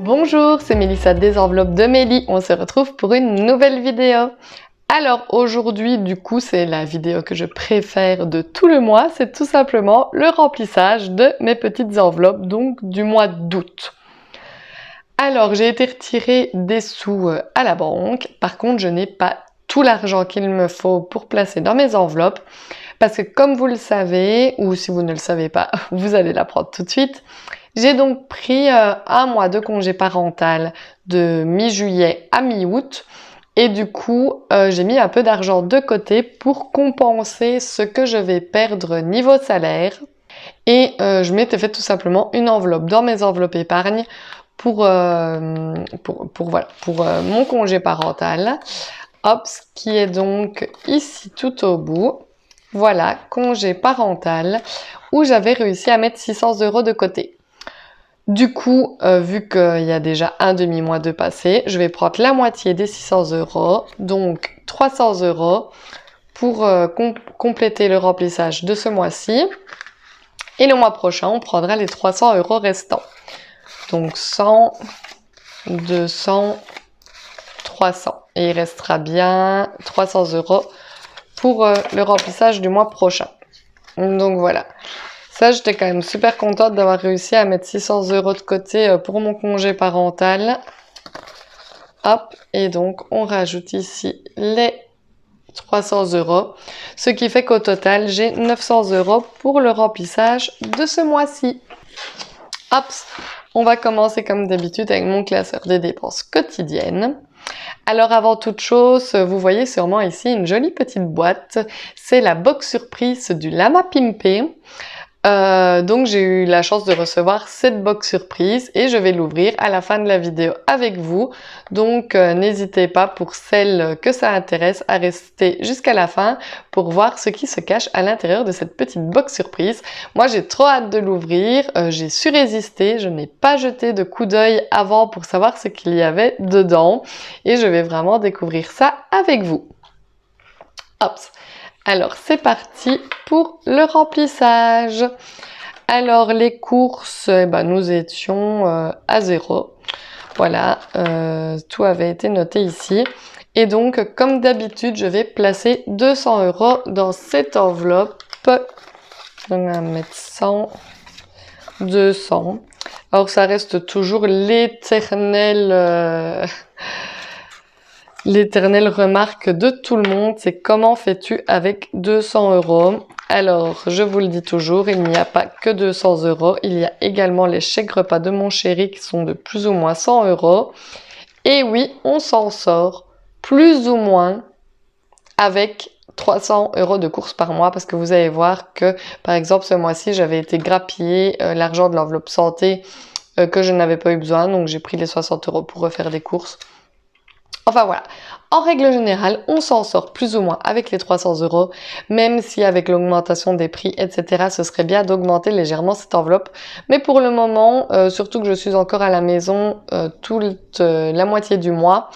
Bonjour, c'est Mélissa des enveloppes de Mélie. On se retrouve pour une nouvelle vidéo. Alors aujourd'hui, du coup, c'est la vidéo que je préfère de tout le mois. C'est tout simplement le remplissage de mes petites enveloppes, donc du mois d'août. Alors, j'ai été retirer des sous à la banque. Par contre, je n'ai pas tout l'argent qu'il me faut pour placer dans mes enveloppes. Parce que comme vous le savez, ou si vous ne le savez pas, vous allez l'apprendre tout de suite. J'ai donc pris un mois de congé parental de mi-juillet à mi-août et du coup j'ai mis un peu d'argent de côté pour compenser ce que je vais perdre niveau salaire et je m'étais fait tout simplement une enveloppe dans mes enveloppes épargne pour mon congé parental. Hop, ce qui est donc ici tout au bout. Voilà, congé parental où j'avais réussi à mettre 600 € de côté. Du coup, vu qu'il y a déjà un demi-mois de passé, je vais prendre la moitié des 600 €, donc 300 € pour compléter le remplissage de ce mois-ci. Et le mois prochain, on prendra les 300 € restants. Donc 100, 200, 300. Et il restera bien 300 € pour le remplissage du mois prochain. Donc voilà. Ça, j'étais quand même super contente d'avoir réussi à mettre 600 € de côté pour mon congé parental. Hop, et donc on rajoute ici les 300 €. Ce qui fait qu'au total, j'ai 900 € pour le remplissage de ce mois-ci. Hop, on va commencer comme d'habitude avec mon classeur des dépenses quotidiennes. Alors avant toute chose, vous voyez sûrement ici une jolie petite boîte. C'est la box surprise du Lama Pimpé. Donc j'ai eu la chance de recevoir cette box surprise et je vais l'ouvrir à la fin de la vidéo avec vous. Donc n'hésitez pas pour celles que ça intéresse à rester jusqu'à la fin pour voir ce qui se cache à l'intérieur de cette petite box surprise. Moi j'ai trop hâte de l'ouvrir, j'ai su résister, je n'ai pas jeté de coup d'œil avant pour savoir ce qu'il y avait dedans et je vais vraiment découvrir ça avec vous. Hop. Alors, c'est parti pour le remplissage. Alors, les courses, nous étions à 0. Voilà, tout avait été noté ici. Et donc, comme d'habitude, je vais placer 200 € dans cette enveloppe. Donc, on va mettre 100, 200. Alors, ça reste toujours l'éternelle remarque de tout le monde, c'est comment fais-tu avec 200 €? Alors, je vous le dis toujours, il n'y a pas que 200 €, il y a également les chèques repas de mon chéri qui sont de plus ou moins 100 €. Et oui, on s'en sort plus ou moins avec 300 € de courses par mois parce que vous allez voir que, par exemple, ce mois-ci, j'avais été grappiller l'argent de l'enveloppe santé que je n'avais pas eu besoin, donc j'ai pris les 60 € pour refaire des courses. Enfin voilà, en règle générale, on s'en sort plus ou moins avec les 300 €, même si avec l'augmentation des prix, etc., ce serait bien d'augmenter légèrement cette enveloppe. Mais pour le moment, surtout que je suis encore à la maison toute la moitié du mois,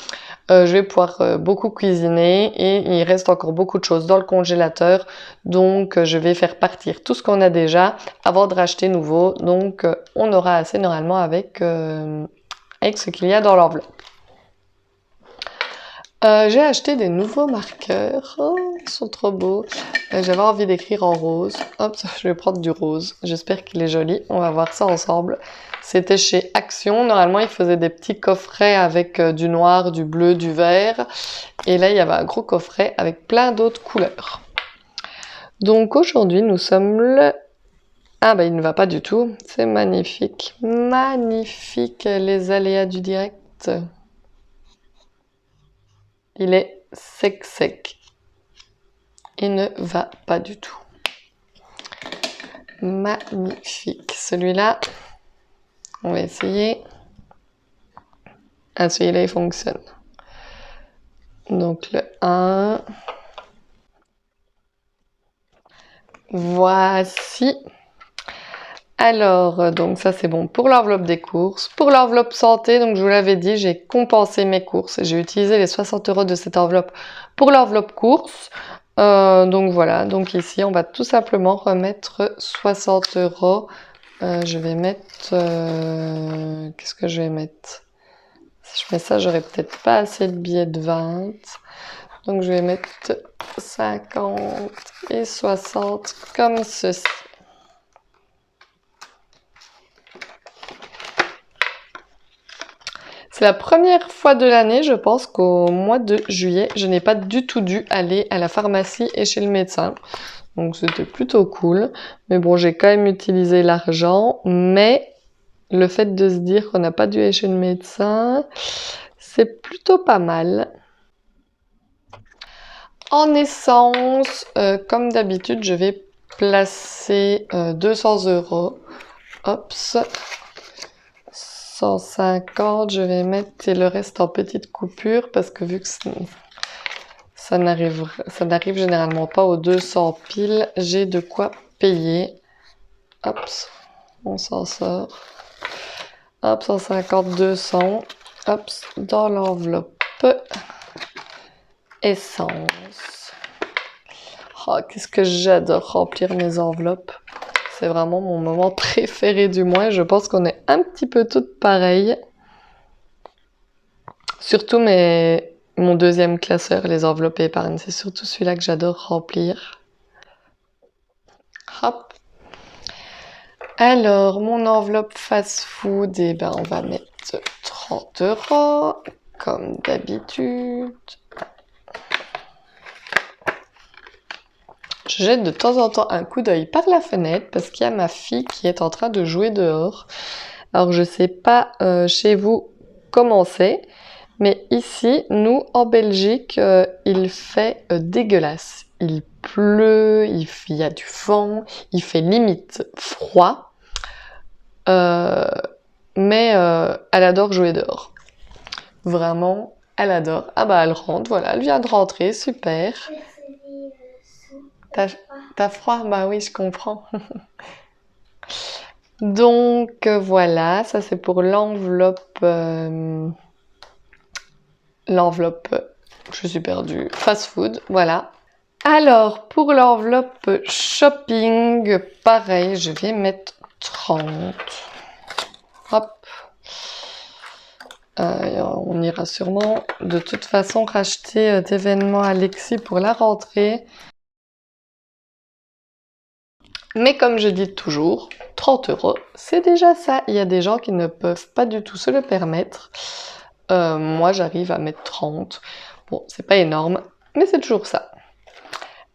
je vais pouvoir beaucoup cuisiner et il reste encore beaucoup de choses dans le congélateur. Donc je vais faire partir tout ce qu'on a déjà avant de racheter nouveau. Donc on aura assez normalement avec ce qu'il y a dans l'enveloppe. J'ai acheté des nouveaux marqueurs. Oh, ils sont trop beaux. J'avais envie d'écrire en rose. Hop, je vais prendre du rose. J'espère qu'il est joli. On va voir ça ensemble. C'était chez Action. Normalement, ils faisaient des petits coffrets avec du noir, du bleu, du vert. Et là, il y avait un gros coffret avec plein d'autres couleurs. Donc aujourd'hui, nous sommes le... Ah il ne va pas du tout. C'est magnifique. Magnifique, les aléas du direct. Il est sec. Il ne va pas du tout. Magnifique. Celui-là, on va essayer. Ah, celui-là, il fonctionne. Donc le 1. Voici. Alors, donc ça c'est bon pour l'enveloppe des courses. Pour l'enveloppe santé, donc je vous l'avais dit, j'ai compensé mes courses. J'ai utilisé les 60 € de cette enveloppe pour l'enveloppe courses. Donc voilà, donc ici on va tout simplement remettre 60 € Je vais mettre... Qu'est-ce que je vais mettre? Si je mets ça, j'aurai peut-être pas assez de billets de 20. Donc je vais mettre 50 et 60 comme ceci. C'est la première fois de l'année, je pense qu'au mois de juillet, je n'ai pas du tout dû aller à la pharmacie et chez le médecin. Donc c'était plutôt cool. Mais bon, j'ai quand même utilisé l'argent. Mais le fait de se dire qu'on n'a pas dû aller chez le médecin, c'est plutôt pas mal. En essence, comme d'habitude, je vais placer 200 €. Hop, 150, je vais mettre le reste en petites coupures parce que vu que ça n'arrive généralement pas aux 200 piles, j'ai de quoi payer. Hop, on s'en sort. Hop, 150, 200. Hop, dans l'enveloppe. Essence. Oh, qu'est-ce que j'adore remplir mes enveloppes. C'est vraiment mon moment préféré du mois. Je pense qu'on est un petit peu toutes pareilles. Surtout mon deuxième classeur, les enveloppes épargne. C'est surtout celui-là que j'adore remplir. Hop. Alors, mon enveloppe fast-food, eh ben, on va mettre 30 €, comme d'habitude. Je jette de temps en temps un coup d'œil par la fenêtre parce qu'il y a ma fille qui est en train de jouer dehors. Alors, je sais pas chez vous comment c'est, mais ici, nous, en Belgique, il fait dégueulasse. Il pleut, il y a du vent, il fait limite froid. Mais elle adore jouer dehors. Vraiment, elle adore. Ah bah elle rentre, voilà, elle vient de rentrer, super. T'as froid? Bah oui, je comprends. Donc voilà, ça c'est pour l'enveloppe. Je suis perdue. Fast food, voilà. Alors, pour l'enveloppe shopping, pareil, je vais mettre 30. Hop. On ira sûrement de toute façon racheter d'événements Alexis pour la rentrée. Mais comme je dis toujours, 30 €, c'est déjà ça. Il y a des gens qui ne peuvent pas du tout se le permettre. Moi, j'arrive à mettre 30. Bon, c'est pas énorme, mais c'est toujours ça.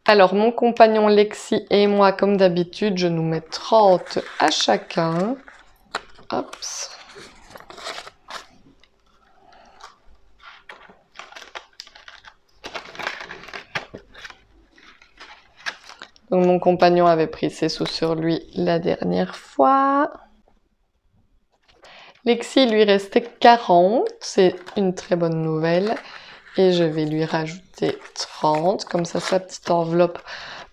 Alors, mon compagnon Lexi et moi, comme d'habitude, je nous mets 30 à chacun. Hop. Donc, mon compagnon avait pris ses sous sur lui la dernière fois. Lexi, lui restait 40. C'est une très bonne nouvelle. Et je vais lui rajouter 30. Comme ça, sa petite enveloppe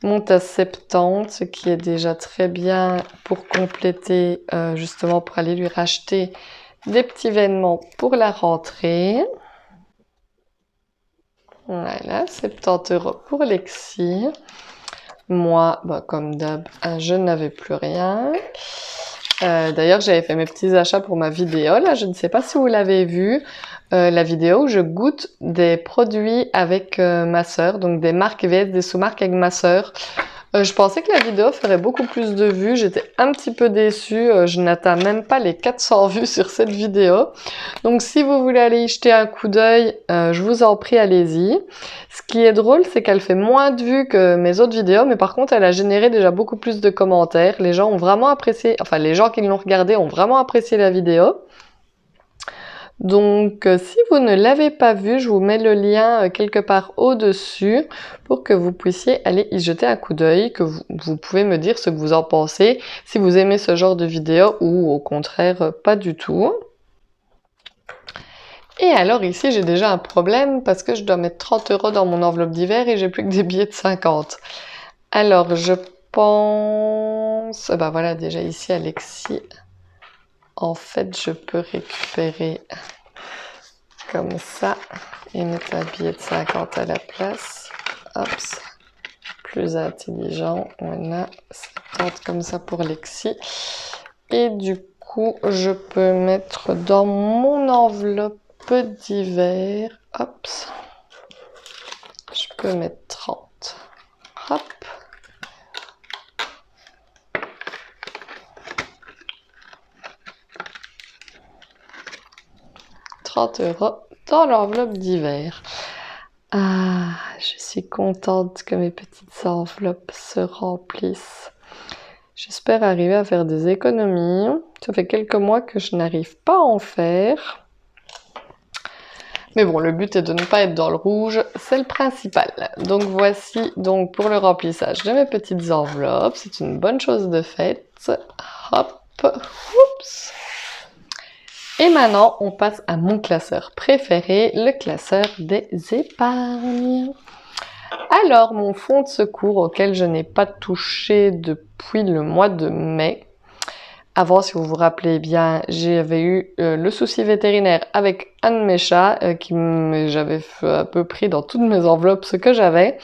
monte à 70, ce qui est déjà très bien pour compléter, justement pour aller lui racheter des petits vêtements pour la rentrée. Voilà, 70 € pour Lexi. Moi, bah, comme d'hab, je n'avais plus rien. D'ailleurs, j'avais fait mes petits achats pour ma vidéo. Là, je ne sais pas si vous l'avez vu. La vidéo où je goûte des produits avec ma sœur. Donc des marques vs des sous-marques avec ma sœur. Je pensais que la vidéo ferait beaucoup plus de vues. J'étais un petit peu déçue. Je n'atteins même pas les 400 vues sur cette vidéo. Donc si vous voulez aller y jeter un coup d'œil, je vous en prie, allez-y. Ce qui est drôle, c'est qu'elle fait moins de vues que mes autres vidéos, mais par contre, elle a généré déjà beaucoup plus de commentaires. Les gens ont vraiment apprécié, enfin les gens qui l'ont regardée ont vraiment apprécié la vidéo. Donc, si vous ne l'avez pas vue, je vous mets le lien quelque part au-dessus pour que vous puissiez aller y jeter un coup d'œil, que vous pouvez me dire ce que vous en pensez, si vous aimez ce genre de vidéo ou au contraire pas du tout. Et alors ici, j'ai déjà un problème parce que je dois mettre 30 € dans mon enveloppe d'hiver et j'ai plus que des billets de 50. Alors, je pense... Bah voilà, déjà ici, Alexis, en fait, je peux récupérer comme ça et mettre un billet de 50 à la place. Hop, plus intelligent. Voilà, 70 comme ça pour Alexis. Et du coup, je peux mettre dans mon enveloppe d'hiver, hop, je peux mettre 30. Hop. €30 dans l'enveloppe d'hiver. Ah, je suis contente que mes petites enveloppes se remplissent. J'espère arriver à faire des économies. Ça fait quelques mois que je n'arrive pas à en faire. Mais bon, le but est de ne pas être dans le rouge, c'est le principal. Donc voici donc pour le remplissage de mes petites enveloppes. C'est une bonne chose de faite. Hop, oups. Et maintenant, on passe à mon classeur préféré, le classeur des épargnes. Alors, mon fonds de secours auquel je n'ai pas touché depuis le mois de mai. Avant, si vous vous rappelez bien, j'avais eu le souci vétérinaire avec un de mes chats j'avais un peu pris dans toutes mes enveloppes ce que j'avais.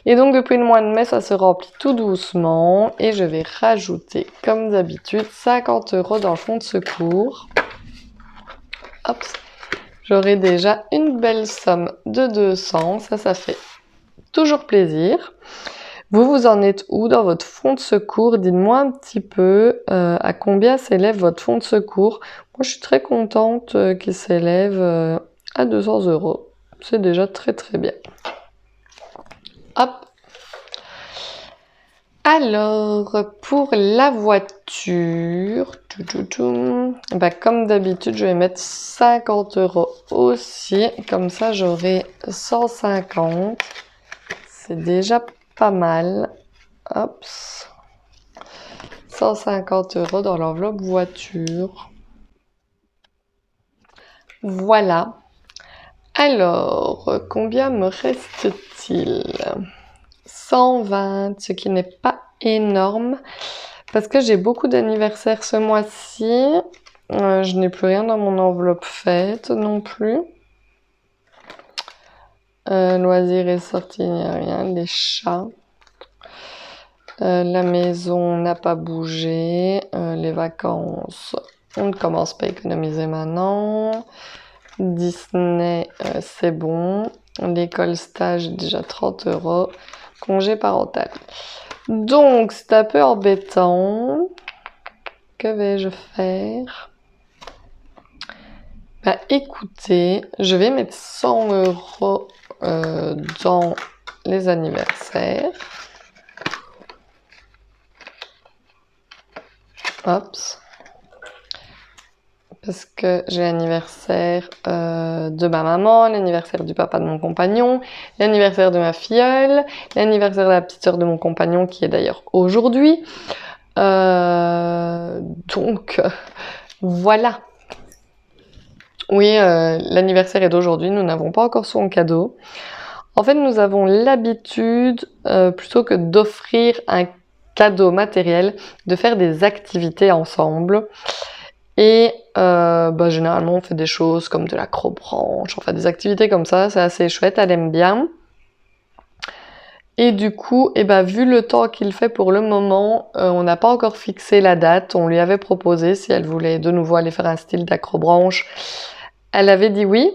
Et donc, depuis le mois de mai, ça se remplit tout doucement. Et je vais rajouter, comme d'habitude, 50 € dans le fonds de secours. Hop, j'aurai déjà une belle somme de 200, ça fait toujours plaisir. Vous en êtes où dans votre fonds de secours? Dites-moi un petit peu à combien s'élève votre fonds de secours. Moi, je suis très contente qu'il s'élève à 200 €. C'est déjà très très bien. Hop. Alors, pour la voiture, comme d'habitude, je vais mettre 50 € aussi. Comme ça, j'aurai 150. C'est déjà pas mal. Hop. 150 € dans l'enveloppe voiture. Voilà. Alors, combien me reste-t-il? 120, ce qui n'est pas énorme, parce que j'ai beaucoup d'anniversaires ce mois-ci. Je n'ai plus rien dans mon enveloppe fête non plus. Loisirs et sorties, il n'y a rien. Les chats. La maison n'a pas bougé. Les vacances, on ne commence pas à économiser maintenant. Disney, c'est bon. L'école stage, déjà 30 €. Congé parental. Donc, c'est un peu embêtant. Que vais-je faire? Bah, écoutez, je vais mettre 100 € dans les anniversaires. Hop. Parce que j'ai l'anniversaire de ma maman, l'anniversaire du papa de mon compagnon, l'anniversaire de ma filleule, l'anniversaire de la petite sœur de mon compagnon qui est d'ailleurs aujourd'hui. Donc, voilà. Oui, l'anniversaire est d'aujourd'hui, nous n'avons pas encore son cadeau. En fait, nous avons l'habitude, plutôt que d'offrir un cadeau matériel, de faire des activités ensemble. Et généralement, on fait des choses comme de l'acrobranche, enfin des activités comme ça, c'est assez chouette, elle aime bien. Et du coup, vu le temps qu'il fait pour le moment, on n'a pas encore fixé la date. On lui avait proposé si elle voulait de nouveau aller faire un style d'acrobranche. Elle avait dit oui,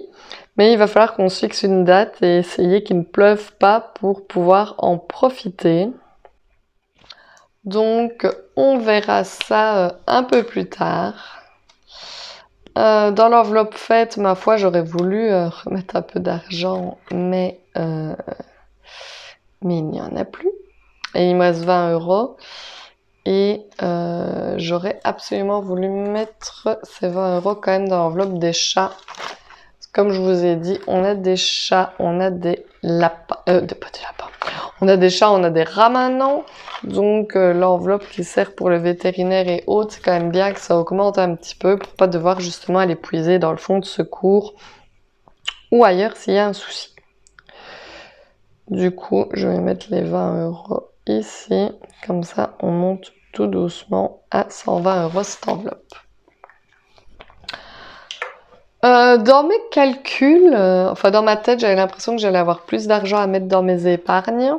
mais il va falloir qu'on se fixe une date et essayer qu'il ne pleuve pas pour pouvoir en profiter. Donc, on verra ça un peu plus tard. Dans l'enveloppe fête, ma foi, j'aurais voulu remettre un peu d'argent, mais il n'y en a plus. Et il me reste 20 €. Et j'aurais absolument voulu mettre ces 20 € quand même dans l'enveloppe des chats. Comme je vous ai dit, on a des chats, on a des lapins, pas des lapins. On a des chats, on a des rats maintenant. Donc l'enveloppe qui sert pour le vétérinaire et autres, c'est quand même bien que ça augmente un petit peu pour pas devoir justement aller puiser dans le fonds de secours ou ailleurs s'il y a un souci. Du coup, je vais mettre les 20 € ici. Comme ça, on monte tout doucement à 120 € cette enveloppe. Dans mes calculs, dans ma tête, j'avais l'impression que j'allais avoir plus d'argent à mettre dans mes épargnes.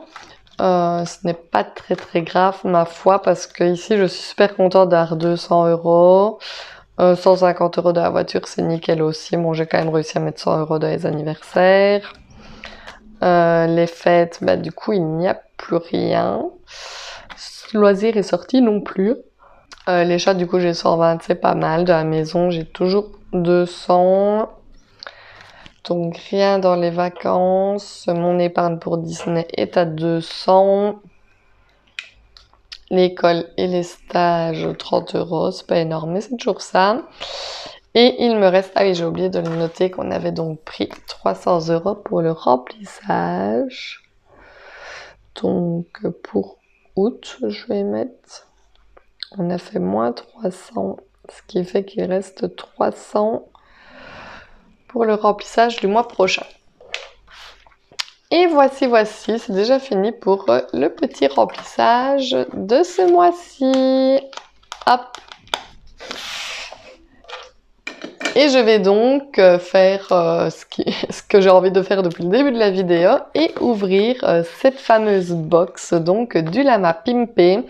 Ce n'est pas très grave, ma foi, parce que ici, je suis super contente d'avoir 200 €. 150 € de la voiture, c'est nickel aussi. Bon, j'ai quand même réussi à mettre 100 € dans les anniversaires. Les fêtes, bah du coup, il n'y a plus rien. Loisir est sorti non plus. Les chats, du coup, j'ai 120, c'est pas mal. De la maison, j'ai toujours 200. Donc, rien dans les vacances. Mon épargne pour Disney est à 200. L'école et les stages, 30 €. C'est pas énorme, mais c'est toujours ça. Et il me reste... Ah oui, j'ai oublié de le noter qu'on avait donc pris 300 € pour le remplissage. Donc, pour août, je vais mettre... On a fait moins 300, ce qui fait qu'il reste 300 pour le remplissage du mois prochain. Et voici, c'est déjà fini pour le petit remplissage de ce mois-ci. Hop! Et je vais donc faire ce que j'ai envie de faire depuis le début de la vidéo et ouvrir cette fameuse box donc du Lama Pimpé.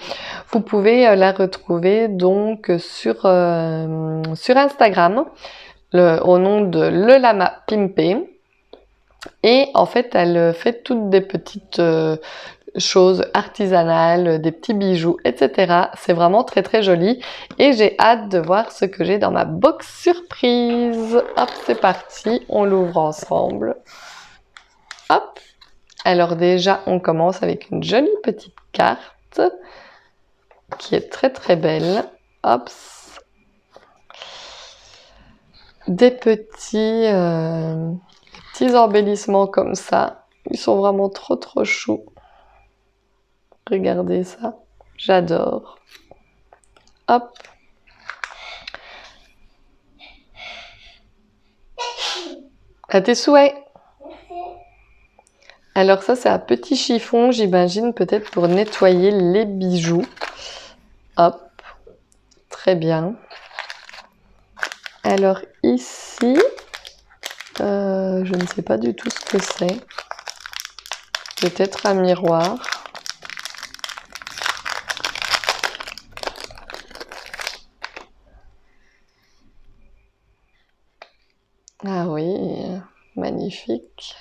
Vous pouvez la retrouver donc sur Instagram au nom de Le Lama Pimpé. Et en fait, elle fait toutes des petites choses artisanales, des petits bijoux, etc. C'est vraiment très joli et j'ai hâte de voir ce que j'ai dans ma box surprise. Hop, c'est parti, on l'ouvre ensemble. Hop, alors déjà on commence avec une jolie petite carte qui est très belle. Hop, des petits embellissements comme ça. Ils sont vraiment trop choux. Regardez ça, j'adore. Hop. À tes souhaits. Alors ça, c'est un petit chiffon, j'imagine, peut-être pour nettoyer les bijoux. Hop. Très bien. Alors ici, je ne sais pas du tout ce que c'est. Peut-être un miroir. Ah oui, magnifique.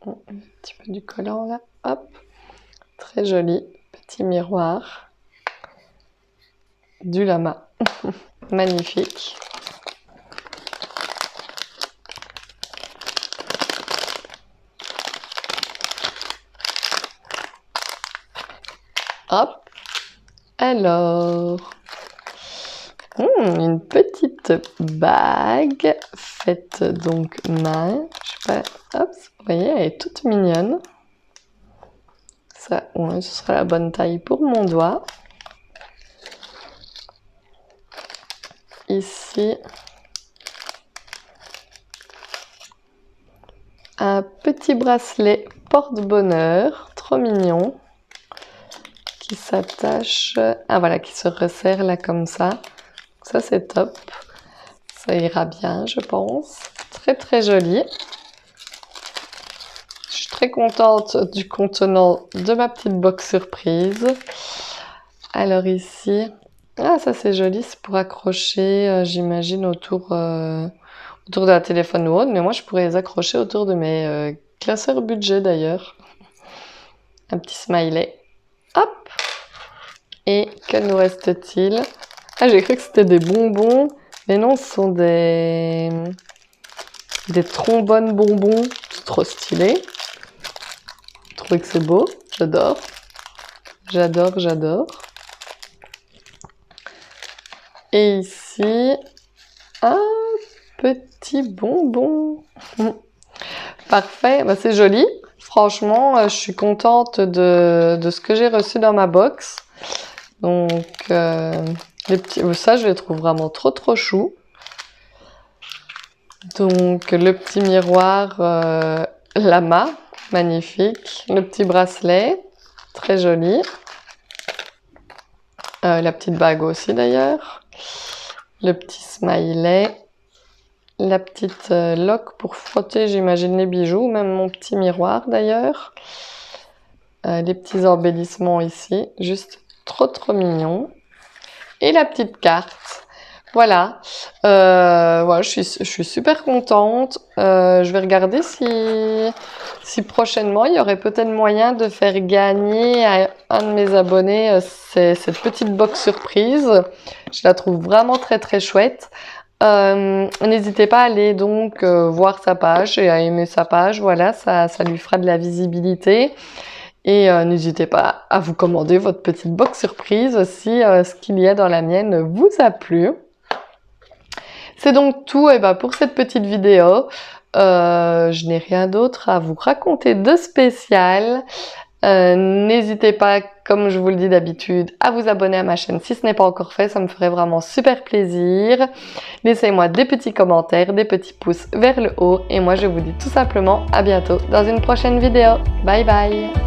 Un petit peu du collant là, hop. Très joli, petit miroir. Du lama, magnifique. Hop, alors... une petite bague faite donc main. Je sais pas, hop, vous voyez, elle est toute mignonne. Ça, ouais, ce sera la bonne taille pour mon doigt. Ici, un petit bracelet porte-bonheur, trop mignon, qui s'attache, ah voilà, qui se resserre là comme ça. Ça c'est top, ça ira bien je pense, très joli. Je suis très contente du contenant de ma petite box surprise. Alors ici, ah ça c'est joli, c'est pour accrocher j'imagine autour de la téléphone ou autre, mais moi je pourrais les accrocher autour de mes classeurs budget d'ailleurs. Un petit smiley, hop. Et que nous reste-t-il? Ah, j'ai cru que c'était des bonbons, mais non, ce sont des trombones bonbons. C'est trop stylé. Je trouve que c'est beau, j'adore. J'adore. Et ici, un petit bonbon. Parfait, bah, c'est joli. Franchement, je suis contente de ce que j'ai reçu dans ma box. Donc, les petits, ça, je les trouve vraiment trop chou. Donc, le petit miroir lama, magnifique. Le petit bracelet, très joli. La petite bague aussi d'ailleurs. Le petit smiley. La petite loque pour frotter, j'imagine, les bijoux. Même mon petit miroir d'ailleurs. les petits embellissements ici, juste trop mignon. Et la petite carte. Voilà, voilà, je suis super contente. Je vais regarder si prochainement il y aurait peut-être moyen de faire gagner à un de mes abonnés cette petite box surprise. Je la trouve vraiment très chouette. N'hésitez pas à aller donc voir sa page et à aimer sa page. Voilà, ça lui fera de la visibilité. Et n'hésitez pas à vous commander votre petite box surprise si ce qu'il y a dans la mienne vous a plu. C'est donc tout pour cette petite vidéo. Je n'ai rien d'autre à vous raconter de spécial. N'hésitez pas, comme je vous le dis d'habitude, à vous abonner à ma chaîne si ce n'est pas encore fait, ça me ferait vraiment super plaisir. Laissez-moi des petits commentaires, des petits pouces vers le haut et moi je vous dis tout simplement à bientôt dans une prochaine vidéo. Bye bye!